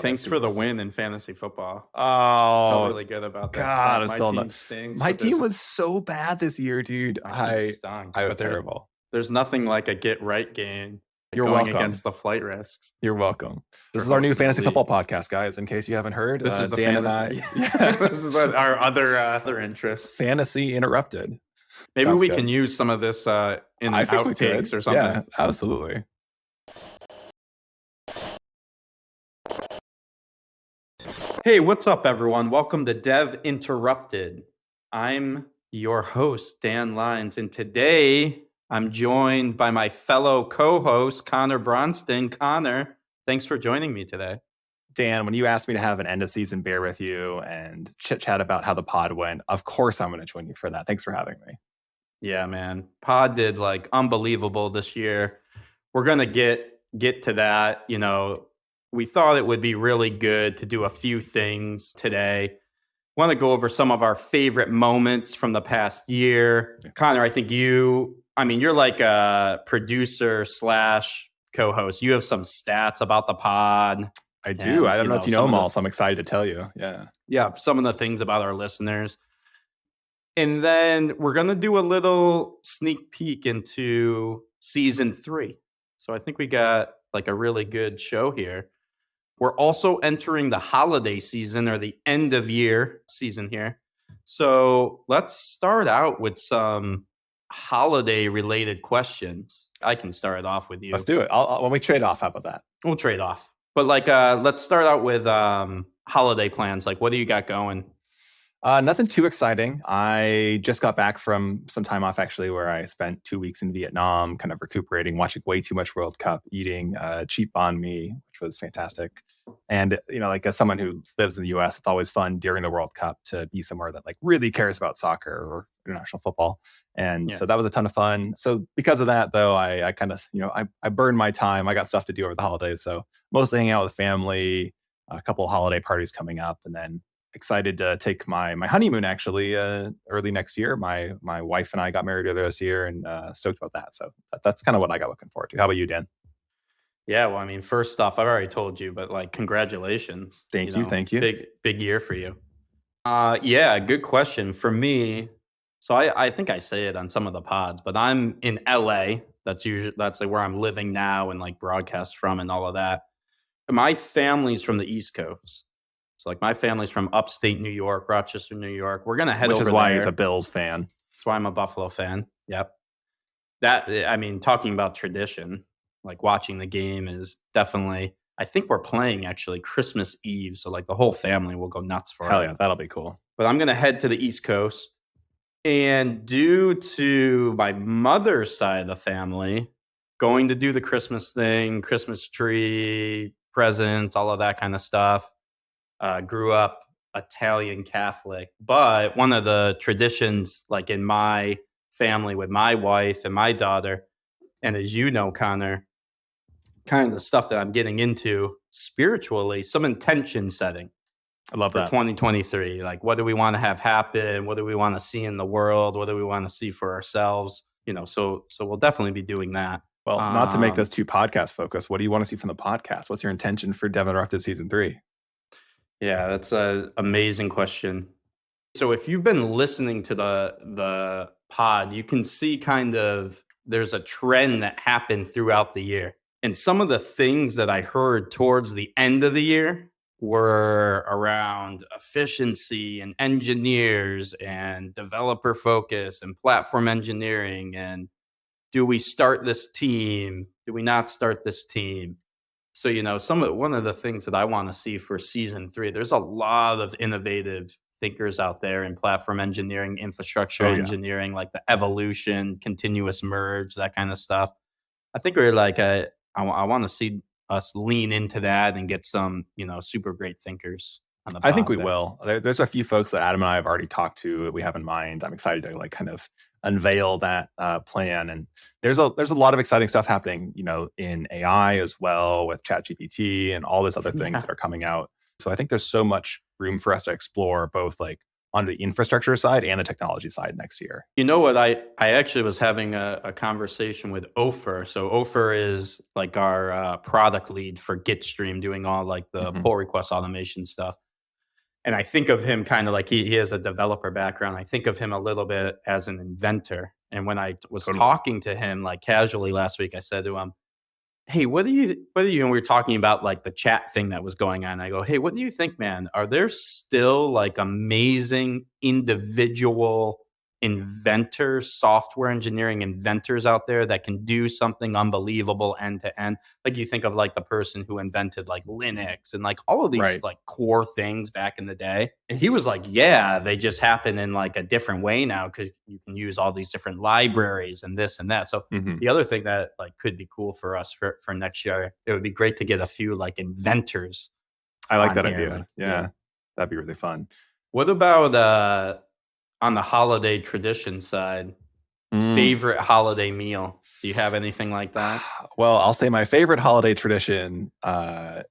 thanks for the super win in fantasy football. Oh, Felt really good about that. God, My still team stinks. my but team was so bad this year, dude. my team I stunk. was But terrible. there's nothing like a get right game. You're going welcome. against the flight risks. You're welcome. This for is our new hosting the fantasy football league. podcast, guys. In case you haven't heard, This is the Dan fantasy. and I. This is our other interest. Fantasy interrupted. Maybe Sounds we good. can use some of this in I think we outtakes could. or something. Yeah, absolutely. Hey, what's up, everyone? Welcome to Dev Interrupted. I'm your host, Dan Lines, and today I'm joined by my fellow co-host, Conor Bronsdon. Conor, thanks for joining me today. Dan, when you asked me to have an end of season beer with you and chit chat about how the pod went, of course I'm going to join you for that. Thanks for having me. Yeah, man. Pod did like unbelievable this year. We're going to get to that. You know, we thought it would be really good to do a few things today. Want to go over some of our favorite moments from the past year. Conor, I think you're like a producer / co-host. You have some stats about the pod. I do. And, I don't know if you know them all, the, so I'm excited to tell you. Yeah, some of the things about our listeners. And then we're going to do a little sneak peek into season 3. So I think we got like a really good show here. We're also entering the holiday season or the end of year season here. So let's start out with some holiday related questions. I can start it off with you. Let's do it. When we trade off, how about that? We'll trade off. But let's start out with holiday plans. Like, what do you got going? Nothing too exciting. I just got back from some time off, actually, where I spent 2 weeks in Vietnam, kind of recuperating, watching way too much World Cup, eating cheap banh mi, which was fantastic. And, you know, like as someone who lives in the US, it's always fun during the World Cup to be somewhere that like really cares about soccer or international football. And so that was a ton of fun. So because of that, though, I kind of, I burned my time. I got stuff to do over the holidays. So mostly hanging out with family, a couple of holiday parties coming up, and then excited to take my honeymoon actually early next year. My wife and I got married earlier this year, and stoked about that. So that's kind of what I got looking forward to. How about you, Dan? Yeah, well, I mean, first off, I've already told you, but like, congratulations. Thank you. Big year for you. Yeah, good question. For me, so I think I say it on some of the pods, but I'm in LA. That's like where I'm living now and like broadcast from and all of that. My family's from the East Coast. So like my family's from upstate New York, Rochester, New York. We're going to head over there. Which is why he's a Bills fan. That's why I'm a Buffalo fan. Yep. Talking about tradition, like watching the game is definitely, I think we're playing actually Christmas Eve. So like the whole family will go nuts for it. Hell yeah, that'll be cool. But I'm going to head to the East Coast. And due to my mother's side of the family, going to do the Christmas thing, Christmas tree, presents, all of that kind of stuff. Grew up Italian Catholic, but one of the traditions, like in my family with my wife and my daughter, and as you know, Conor, kind of the stuff that I'm getting into spiritually, some intention setting. I love that. 2023. Like, what do we want to have happen? What do we want to see in the world? What do we want to see for ourselves? You know, so we'll definitely be doing that. Well, not to make this too podcast focused, what do you want to see from the podcast? What's your intention for Dev Interrupted Season 3? Yeah, that's an amazing question. So if you've been listening to the pod, you can see kind of there's a trend that happened throughout the year. And some of the things that I heard towards the end of the year were around efficiency and engineers and developer focus and platform engineering. And do we start this team? Do we not start this team? So, you know, one of the things that I want to see for season 3, there's a lot of innovative thinkers out there in platform engineering, infrastructure engineering, like the evolution, continuous merge, that kind of stuff. I think we're like, I want to see us lean into that and get some, super great thinkers on the pod. I think we will. There's a few folks that Adam and I have already talked to that we have in mind. I'm excited to like kind of unveil that plan. And there's a lot of exciting stuff happening, in AI as well with ChatGPT and all these other things that are coming out. So I think there's so much room for us to explore both like on the infrastructure side and the technology side next year. You know what? I actually was having a conversation with Ofer. So Ofer is like our product lead for Gitstream, doing all like the pull request automation stuff. And I think of him kind of like he has a developer background. I think of him a little bit as an inventor. And when I was talking to him like casually last week, I said to him, hey, and we were talking about like the chat thing that was going on. I go, hey, what do you think, man? Are there still like amazing individual inventors, software engineering inventors out there that can do something unbelievable end to end? Like you think of like the person who invented like Linux and like all of these like core things back in the day. And he was like, yeah, they just happen in like a different way now because you can use all these different libraries and this and that. So the other thing that like could be cool for us for next year, it would be great to get a few like inventors. I like that idea. Like, yeah, that'd be really fun. What about on the holiday tradition side, favorite holiday meal? Do you have anything like that? Well, I'll say my favorite holiday tradition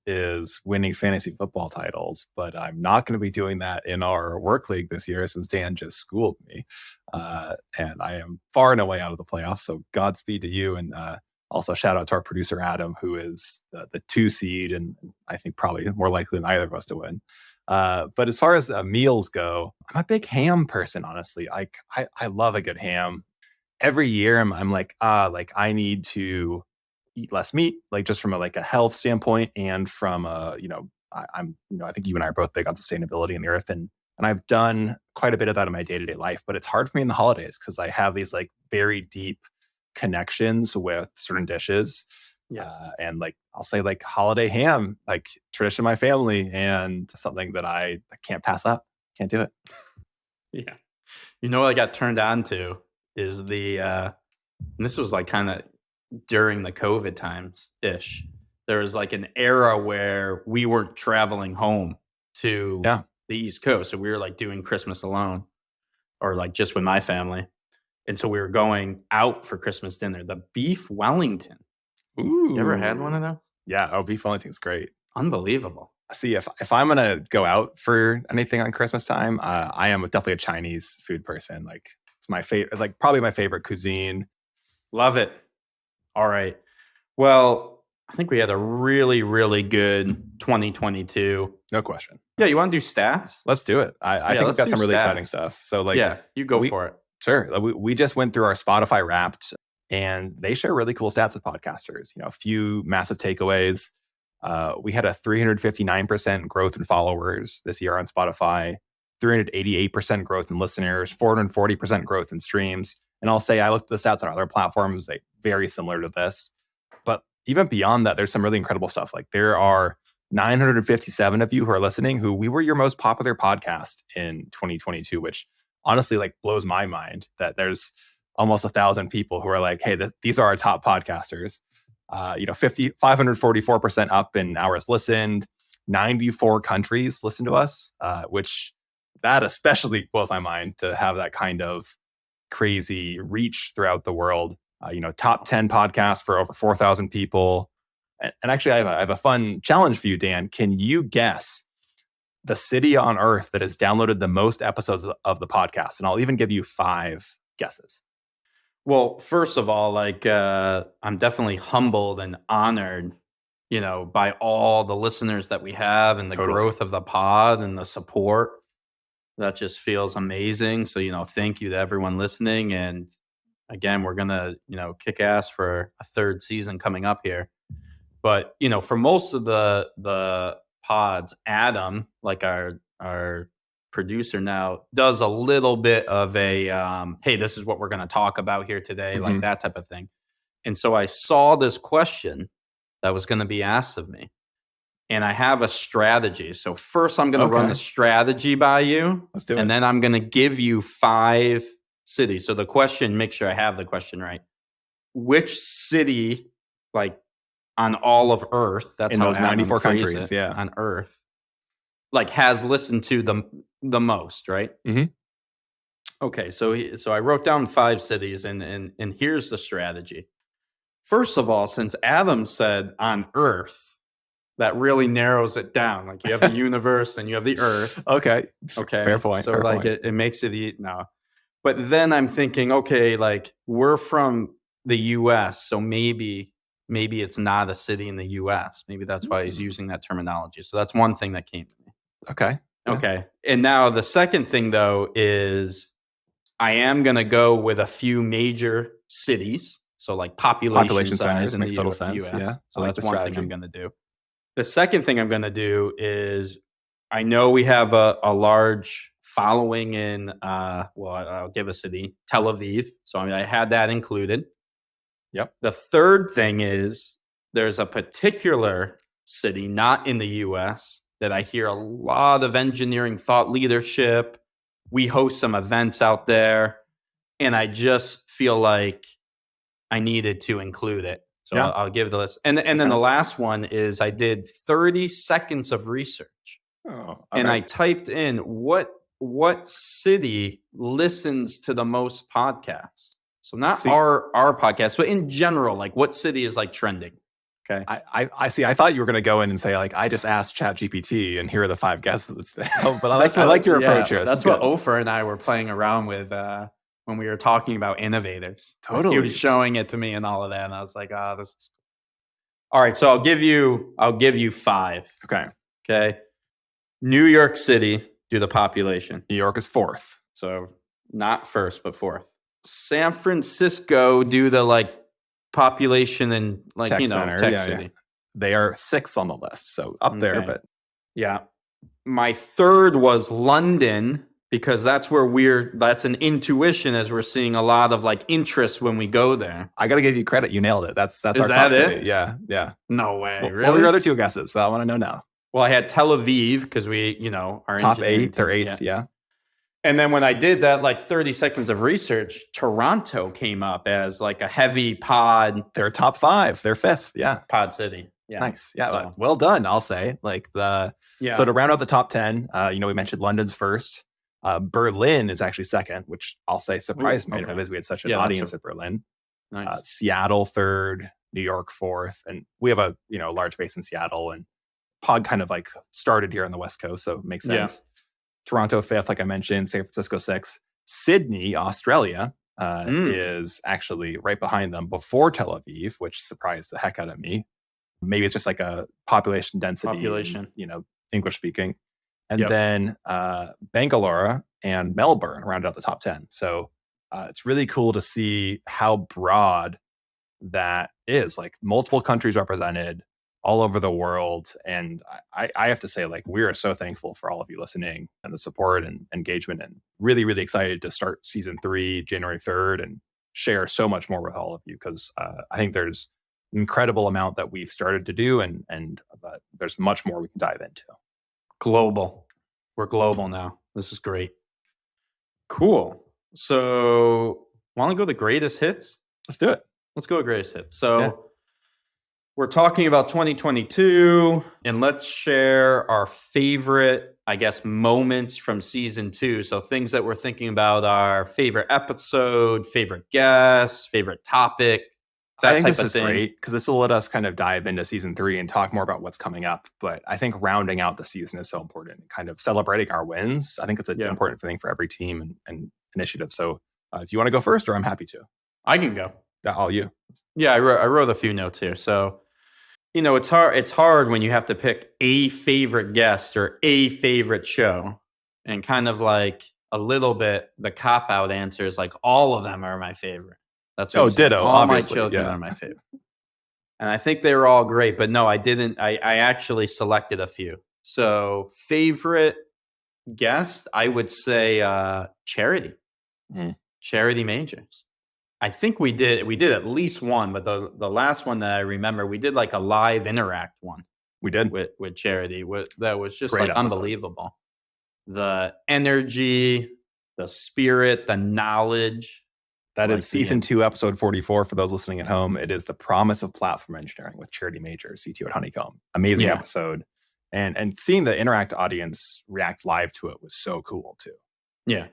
is winning fantasy football titles, but I'm not going to be doing that in our work league this year since Dan just schooled me. And I am far and away out of the playoffs. So Godspeed to you. And also shout out to our producer, Adam, who is the 2 seed and I think probably more likely than either of us to win. But as far as meals go, I'm a big ham person, honestly. I love a good ham. Every year I'm like, I need to eat less meat, like just from a health standpoint and from I think you and I are both big on sustainability in the earth and I've done quite a bit of that in my day-to-day life, but it's hard for me in the holidays because I have these like very deep connections with certain dishes. And like I'll say like holiday ham, like tradition of my family and something that I can't pass up. Can't do it. Yeah. You know what I got turned on to is and this was like kind of during the COVID times ish. There was like an era where we weren't traveling home to the East Coast. So we were like doing Christmas alone or like just with my family. And so we were going out for Christmas dinner. The beef Wellington. Ooh. You ever had one of those? Yeah. Oh, beef Wellington's great. Unbelievable. See, if I'm going to go out for anything on Christmas time, I am definitely a Chinese food person. Like it's my favorite, like probably my favorite cuisine. Love it. All right. Well, I think we had a really, really good 2022. No question. Yeah. You want to do stats? Let's do it. I think we've got some really exciting stuff. So like, you go for it. Sure. We just went through our Spotify Wrapped and they share really cool stats with podcasters. A few massive takeaways. We had a 359% growth in followers this year on Spotify, 388% growth in listeners, 440% growth in streams. And I'll say I looked at the stats on other platforms, like very similar to this. But even beyond that, there's some really incredible stuff. Like there are 957 of you who are listening who we were your most popular podcast in 2022, which honestly like blows my mind that there's almost 1,000 people who are like, hey, these are our top podcasters. 544% up in hours listened, 94 countries listen to us, which that especially blows my mind to have that kind of crazy reach throughout the world. Top 10 podcasts for over 4,000 people. And actually, I have a fun challenge for you, Dan. Can you guess the city on Earth that has downloaded the most episodes of the podcast? And I'll even give you 5 guesses. Well, first of all, like I'm definitely humbled and honored, by all the listeners that we have and the growth of the pod and the support. That just feels amazing. So, thank you to everyone listening. And again, we're going to, kick ass for a 3rd season coming up here. But, for most of the pods, Adam, like our producer now, does a little bit of a hey, this is what we're going to talk about here today, like that type of thing. And so I saw this question that was going to be asked of me, and I have a strategy. So first I'm going to run the strategy by you. Let's do it. And then I'm going to give you 5 cities. So the question, make sure I have the question right. Which city, like on all of Earth, that's in how those 94 countries, on Earth, like has listened to the most, right? Okay, so I wrote down 5 cities, and here's the strategy. First of all, since Adam said on Earth, that really narrows it down. Like you have the universe and you have the Earth. Okay. Okay. Fair point. So fair like point. it makes it no. But then I'm thinking, okay, like we're from the US, so maybe it's not a city in the US. Maybe that's why he's using that terminology. So that's one thing that came to me. Okay. Yeah. Okay. And now the second thing though is I am going to go with a few major cities. So like population size in makes the total sense. US. Yeah. So I like that's the one strategy. thing I'm going to do. The second thing I'm going to do is I know we have a large following in, I'll give a city, Tel Aviv. So I had that included. Yep. The third thing is there's a particular city, not in the US, that I hear a lot of engineering thought leadership. We host some events out there, and I just feel like I needed to include it. So Yeah. I'll give the list. And then the last one is I did 30 seconds of research. Oh, And I typed in what city listens to the most podcasts. So not our podcast, so in general, like what city is like trending. Okay. I see. I thought you were going to go in and say like, I just asked ChatGPT and here are the 5 guesses. But I like your approach here. That's what Ofer and I were playing around with when we were talking about innovators. Totally. He was showing it to me and all of that. And I was like, this is cool. All right. So I'll give you 5. Okay. New York City, do the population. New York is 4th. So not first, but 4th. San Francisco, do the like population and like, Tech Tech City. Yeah. They are 6th on the list. So up there, but. Yeah. My third was London, because that's where that's an intuition as we're seeing a lot of like interest when we go there. I got to give you credit. You nailed it. That's our top city. Yeah. Yeah. No way. Well, really? What were your other 2 guesses? So I want to know now. Well, I had Tel Aviv because we, our top 8, they're 8th. Yeah. And then when I did that, like 30 seconds of research, Toronto came up as like a heavy pod. They're top 5. They're 5th. Yeah. Pod city. Yeah. Nice. Yeah. So. Well done. I'll say like so to round out the top 10, we mentioned London's first. Berlin is actually 2nd, which I'll say surprised me because we had such an audience at Berlin. Nice. Seattle 3rd, New York 4th. And we have a, large base in Seattle, and pod kind of like started here on the West Coast. So it makes sense. Yeah. Toronto 5th, like I mentioned, San Francisco 6th. Sydney, Australia, is actually right behind them before Tel Aviv, which surprised the heck out of me. Maybe it's just like a population density, English speaking. And then Bangalore and Melbourne round out the top 10. So it's really cool to see how broad that is. Like multiple countries represented all over the world. And I have to say, like, we are so thankful for all of you listening and the support and engagement, and really, really excited to start season 3, January 3rd, and share so much more with all of you. Because I think there's an incredible amount that we've started to do, and there's much more we can dive into. Global. We're global now. This is great. Cool. So want to go the greatest hits? Let's do it. Let's go with greatest hits. So we're talking about 2022, and let's share our favorite, I guess, moments from season 2. So things that we're thinking about are favorite episode, favorite guest, favorite topic. I think this is great because this will let us kind of dive into season 3 and talk more about what's coming up. But I think rounding out the season is so important, kind of celebrating our wins. I think it's an important thing for every team and initiative. So do you want to go first, or I'm happy to? I can go. All you. Yeah, I wrote a few notes here. So, it's hard when you have to pick a favorite guest or a favorite show, and kind of like a little bit the cop-out answer is like all of them are my favorite. That's what ditto. All obviously. My children are my favorite. And I think they were all great, but no, I didn't. I actually selected a few. So favorite guest, I would say Charity. Charity Majors. I think we did at least one, but the last one that I remember, we did like a live interact one. We did with Charity. That was just great, like episode. Unbelievable. The energy, the spirit, the knowledge. That is season 2, episode 44. For those listening at home, it is The Promise of Platform Engineering with Charity Majors, CTO at Honeycomb. Amazing episode. And seeing the Interact audience react live to it was so cool too. Yeah.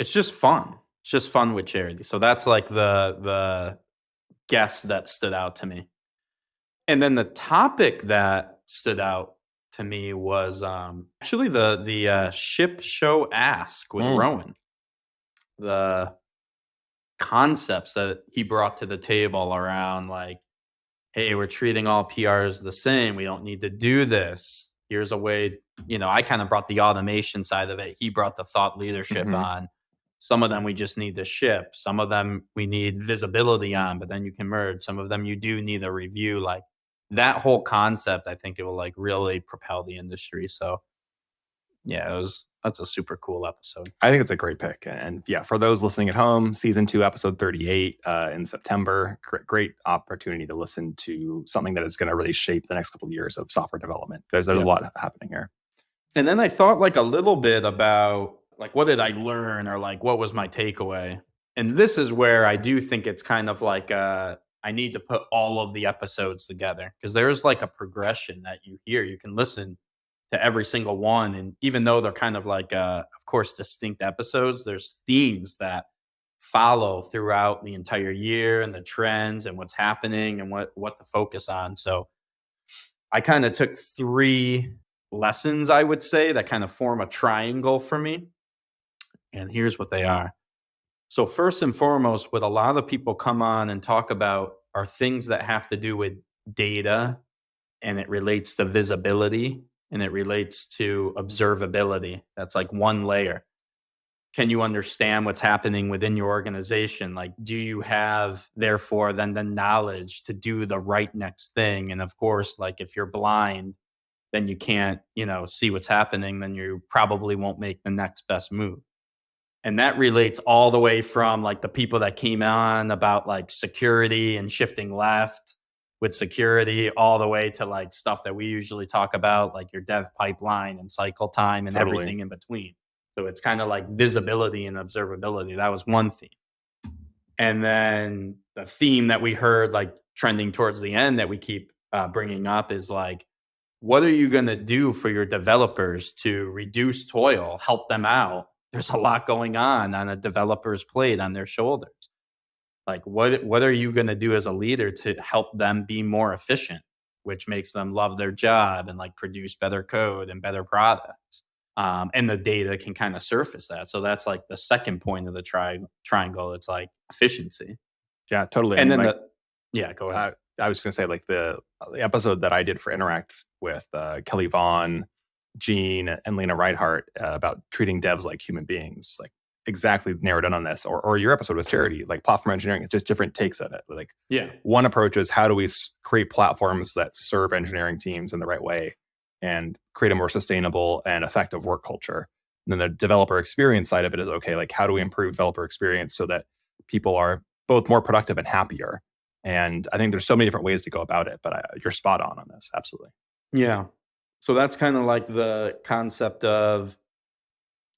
It's just fun. It's just fun with Charity. So that's like the guest that stood out to me. And then the topic that stood out to me was actually the ship show ask with Rowan. The concepts that he brought to the table around like, hey, we're treating all PRs the same. We don't need to do this. Here's a way, I kind of brought the automation side of it. He brought the thought leadership on. Some of them we just need to ship. Some of them we need visibility on, but then you can merge. Some of them you do need a review. Like that whole concept, I think it will like really propel the industry. So yeah, that's a super cool episode. I think it's a great pick. And yeah, for those listening at home, season 2, episode 38 in September, great opportunity to listen to something that is going to really shape the next couple of years of software development. There's a lot happening here. And then I thought like a little bit about like, what did I learn or like, what was my takeaway? And this is where I do think it's kind of like, I need to put all of the episodes together because there's like a progression that you hear. You can listen to every single one. And even though they're kind of like, of course, distinct episodes, there's themes that follow throughout the entire year and the trends and what's happening and what to focus on. So I kind of took 3 lessons, I would say, that kind of form a triangle for me. And here's what they are. So first and foremost, what a lot of people come on and talk about are things that have to do with data, and it relates to visibility, and it relates to observability. That's like one layer. Can you understand what's happening within your organization? Like, do you have, therefore, then the knowledge to do the right next thing? And of course, like if you're blind, then you can't, see what's happening, then you probably won't make the next best move. And that relates all the way from like the people that came on about like security and shifting left with security all the way to like stuff that we usually talk about, like your dev pipeline and cycle time and everything in between. So it's kind of like visibility and observability. That was one theme. And then the theme that we heard like trending towards the end that we keep bringing up is like, what are you going to do for your developers to reduce toil, help them out? There's a lot going on a developer's plate on their shoulders. Like what are you going to do as a leader to help them be more efficient, which makes them love their job and like produce better code and better products? And the data can kind of surface that. So that's like the second point of the triangle. It's like efficiency. Yeah, totally. And then go ahead. I was going to say like the episode that I did for Interact with Kelly Vaughn, Gene, and Lena Reinhart about treating devs like human beings, like exactly narrowed in on this, or your episode with Charity, like platform engineering. It's just different takes on it. Like one approach is how do we create platforms that serve engineering teams in the right way and create a more sustainable and effective work culture. And then the developer experience side of it is, okay, like how do we improve developer experience so that people are both more productive and happier? And I think there's so many different ways to go about it, but you're spot on this. Absolutely. Yeah. So that's kind of like the concept of,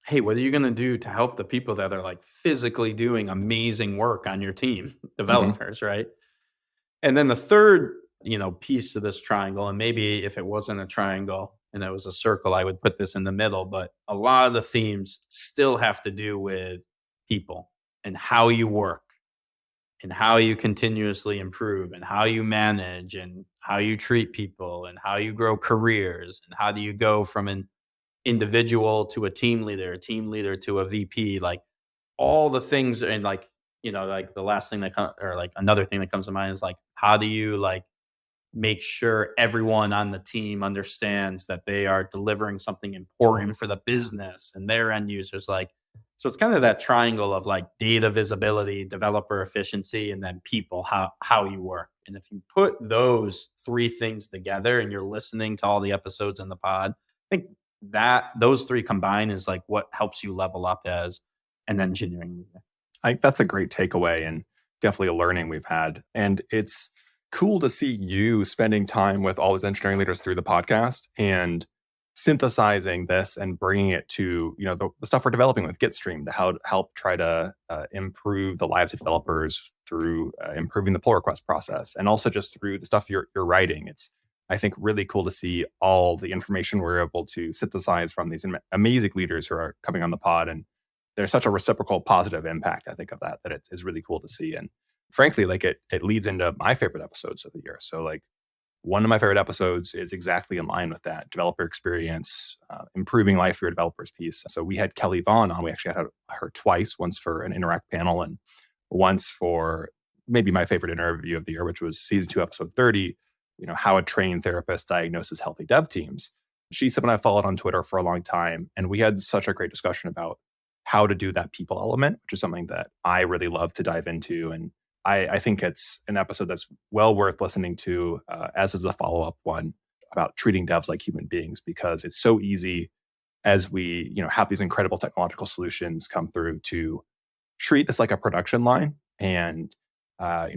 hey, what are you going to do to help the people that are like physically doing amazing work on your team, developers, right? And then the third, piece to this triangle, and maybe if it wasn't a triangle and it was a circle, I would put this in the middle, but a lot of the themes still have to do with people and how you work and how you continuously improve and how you manage and how you treat people and how you grow careers and how do you go from an individual to a team leader to a VP, like all the things. And like, like the last thing that or like another thing that comes to mind is like, how do you like make sure everyone on the team understands that they are delivering something important for the business and their end users? Like, so it's kind of that triangle of like data visibility, developer efficiency, and then people, how you work. And if you put those 3 things together and you're listening to all the episodes in the pod, I think that those 3 combined is like what helps you level up as an engineering leader. I think that's a great takeaway and definitely a learning we've had. And it's cool to see you spending time with all these engineering leaders through the podcast and synthesizing this and bringing it to the stuff we're developing with Gitstream to help try to improve the lives of developers through improving the pull request process, and also just through the stuff you're writing. It's, I think, really cool to see all the information we're able to synthesize from these amazing leaders who are coming on the pod, and there's such a reciprocal positive impact, I think, of that it is really cool to see. And frankly, like it leads into my favorite episodes of the year. So like one of my favorite episodes is exactly in line with that developer experience, improving life for your developers piece. So we had Kelly Vaughn on. We actually had her twice, once for an Interact panel and once for maybe my favorite interview of the year, which was season 2, episode 30, how a trained therapist diagnoses healthy dev teams. She's someone I followed on Twitter for a long time. And we had such a great discussion about how to do that people element, which is something that I really love to dive into. And I think it's an episode that's well worth listening to, as is the follow-up one about treating devs like human beings, because it's so easy as we have these incredible technological solutions come through to treat this like a production line. And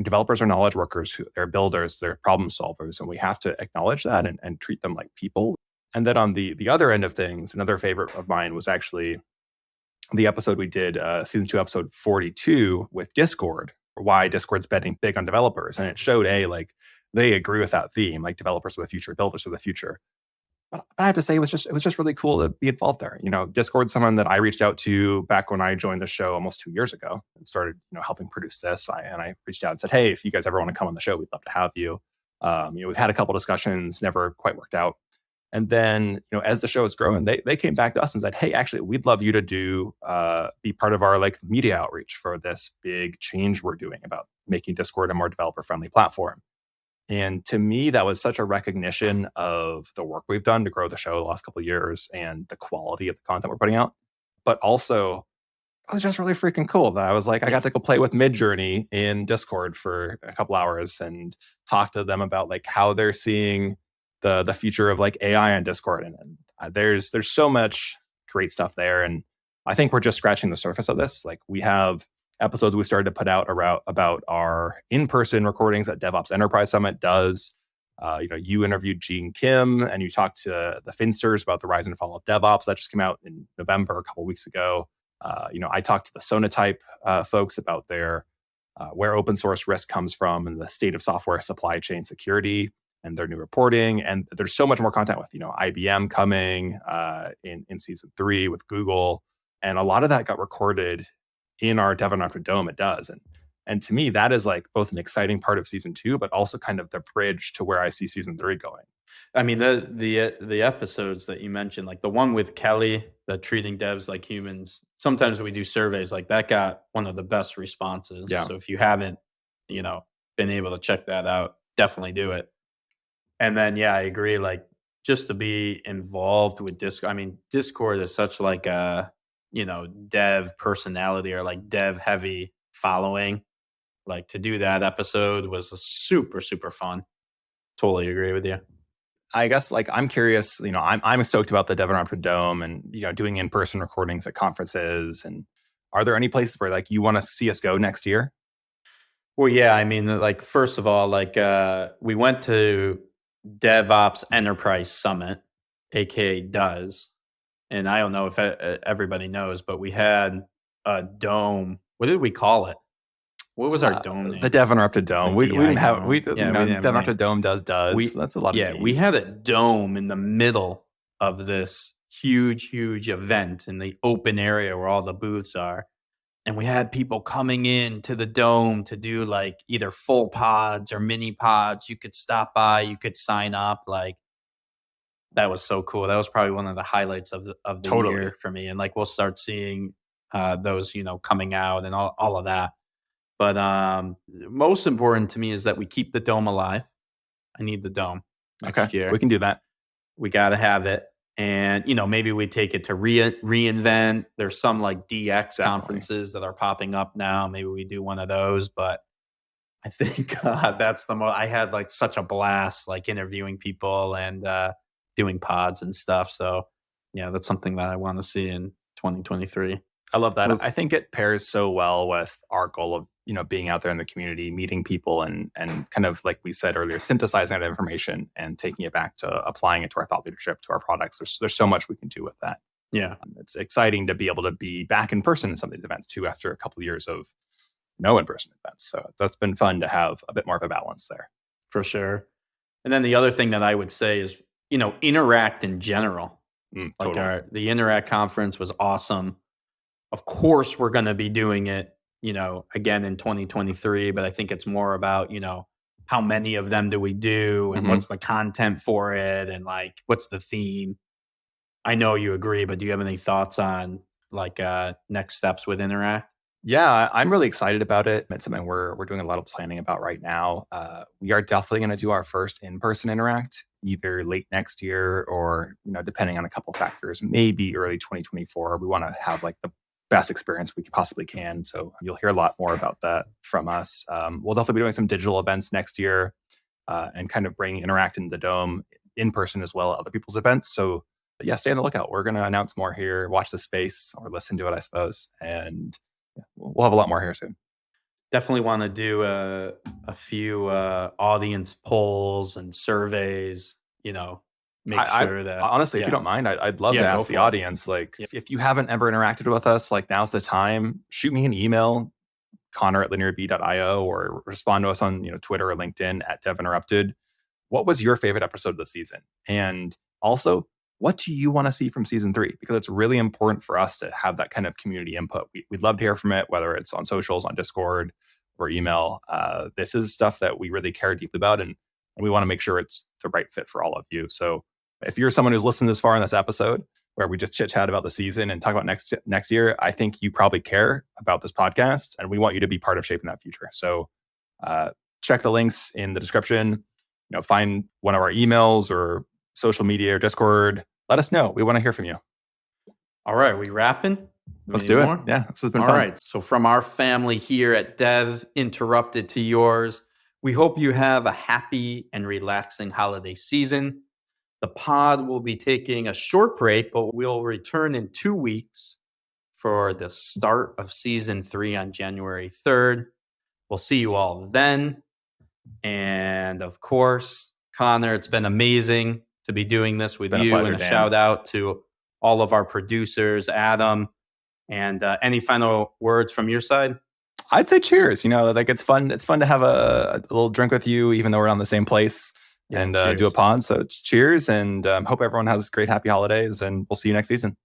developers are knowledge workers, they're builders, they're problem solvers, and we have to acknowledge that and treat them like people. And then on the other end of things, another favorite of mine was actually the episode we did, season 2, episode 42 with Discord, why Discord's betting big on developers. And it showed, like, they agree with that theme, like developers are the future, builders are the future. But I have to say, it was just really cool to be involved there. Discord's someone that I reached out to back when I joined the show almost 2 years ago and started, helping produce this. I reached out and said, hey, if you guys ever want to come on the show, we'd love to have you. We've had a couple discussions, never quite worked out. And then, as the show has grown, they came back to us and said, hey, actually, we'd love you to be part of our media outreach for this big change we're doing about making Discord a more developer-friendly platform. And to me, that was such a recognition of the work we've done to grow the show the last couple of years and the quality of the content we're putting out. But also, it was just really freaking cool that I was like, I got to go play with Midjourney in Discord for a couple hours and talk to them about how they're seeing the future of AI on Discord. And there's so much great stuff there. And I think we're just scratching the surface of this. We have episodes we started to put out about our in-person recordings at DevOps Enterprise Summit does. You interviewed Gene Kim and you talked to the Finsters about the rise and fall of DevOps. That just came out in November, a couple of weeks ago. I talked to the Sonatype folks about their where open source risk comes from and the state of software supply chain security and their new reporting. And there's so much more content with, IBM coming in season 3 with Google. And a lot of that got recorded in our Dev Unwrapped Dome. It does. And to me, that is both an exciting part of season 2, but also kind of the bridge to where I see season 3 going. I mean, the episodes that you mentioned, the one with Kelly, the treating devs like humans, sometimes we do surveys that got one of the best responses. Yeah. So if you haven't, been able to check that out, definitely do it. And then, yeah, I agree. Just to be involved with Discord. I mean, Discord is such a, dev personality or dev heavy following. To do that episode was super, super fun. Totally agree with you. I guess I'm curious, I'm stoked about the Dev Unwrapped Dome and, doing in-person recordings at conferences. And are there any places where you want to see us go next year? Well, yeah, I mean, first of all, we went to DevOps Enterprise Summit, aka DUS. And I don't know if everybody knows, but we had a dome. What did we call it? What was our dome name? The Dev Unwrapped Dome. We didn't have Dev Unwrapped Dome does. That's a lot of Yeah, we had a dome in the middle of this huge event in the open area where all the booths are. And we had people coming in to the dome to do either full pods or mini pods. You could stop by, you could sign up. That was so cool. That was probably one of the highlights of the Totally. year for me. And we'll start seeing those, coming out and all of that. But most important to me is that we keep the dome alive. I need the dome next year. We can do that. We got to have it. And, maybe we take it to reInvent. There's some DX conferences that are popping up now. Maybe we do one of those. But I think that's the most. I had such a blast interviewing people and doing pods and stuff. So, yeah, that's something that I want to see in 2023. I love that. I think it pairs so well with our goal of, being out there in the community, meeting people and kind of, like we said earlier, synthesizing that information and taking it back to applying it to our thought leadership, to our products. There's so much we can do with that. Yeah. It's exciting to be able to be back in person in some of these events too, after a couple of years of no in-person events. So that's been fun to have a bit more of a balance there. For sure. And then the other thing that I would say is, Interact in general. Totally. The Interact conference was awesome. Of course, we're going to be doing it, again in 2023, but I think it's more about, how many of them do we do and Mhm. what's the content for it and like what's the theme. I know you agree, but do you have any thoughts on like next steps with Interact? Yeah, I'm really excited about it. It's something we're doing a lot of planning about right now. We are definitely going to do our first in-person Interact either late next year or, depending on a couple factors, maybe early 2024. We want to have like the best experience we possibly can. So you'll hear a lot more about that from us. We'll definitely be doing some digital events next year and kind of bring Interact into the Dome in person as well at other people's events. So yeah, stay on the lookout. We're going to announce more here. Watch the space or listen to it, I suppose. And yeah, we'll have a lot more here soon. Definitely want to do a few audience polls and surveys, make I sure that, honestly, if you yeah, don't mind, I'd love to yeah, go ask the for it. audience, like, if you haven't ever interacted with us, like, now's the time. Shoot me an email, connor@linearb.io, or respond to us on, Twitter or LinkedIn @DevInterrupted. What was your favorite episode of the season? And also, what do you want to see from season 3? Because it's really important for us to have that kind of community input. We'd love to hear from it, whether it's on socials, on Discord, or email. This is stuff that we really care deeply about, and we want to make sure it's the right fit for all of you. So if you're someone who's listened this far in this episode, where we just chit chat about the season and talk about next year, I think you probably care about this podcast, and we want you to be part of shaping that future. So check the links in the description. Find one of our emails or social media or Discord. Let us know. We want to hear from you. All right, we wrapping? Let's do it. Yeah, this has been All fun. right. So from our family here at Dev Interrupted to yours, we hope you have a happy and relaxing holiday season. The pod will be taking a short break, but we'll return in 2 weeks for the start of season 3 on January 3rd. We'll see you all then. And of course, Connor, it's been amazing to be doing this with you. Pleasure, and a Dan. shout out to all of our producers, Adam. And any final words from your side? I'd say cheers. Like it's fun. It's fun to have a little drink with you, even though we're not in the same place, and do a pod. So cheers, and hope everyone has great, happy holidays, and we'll see you next season.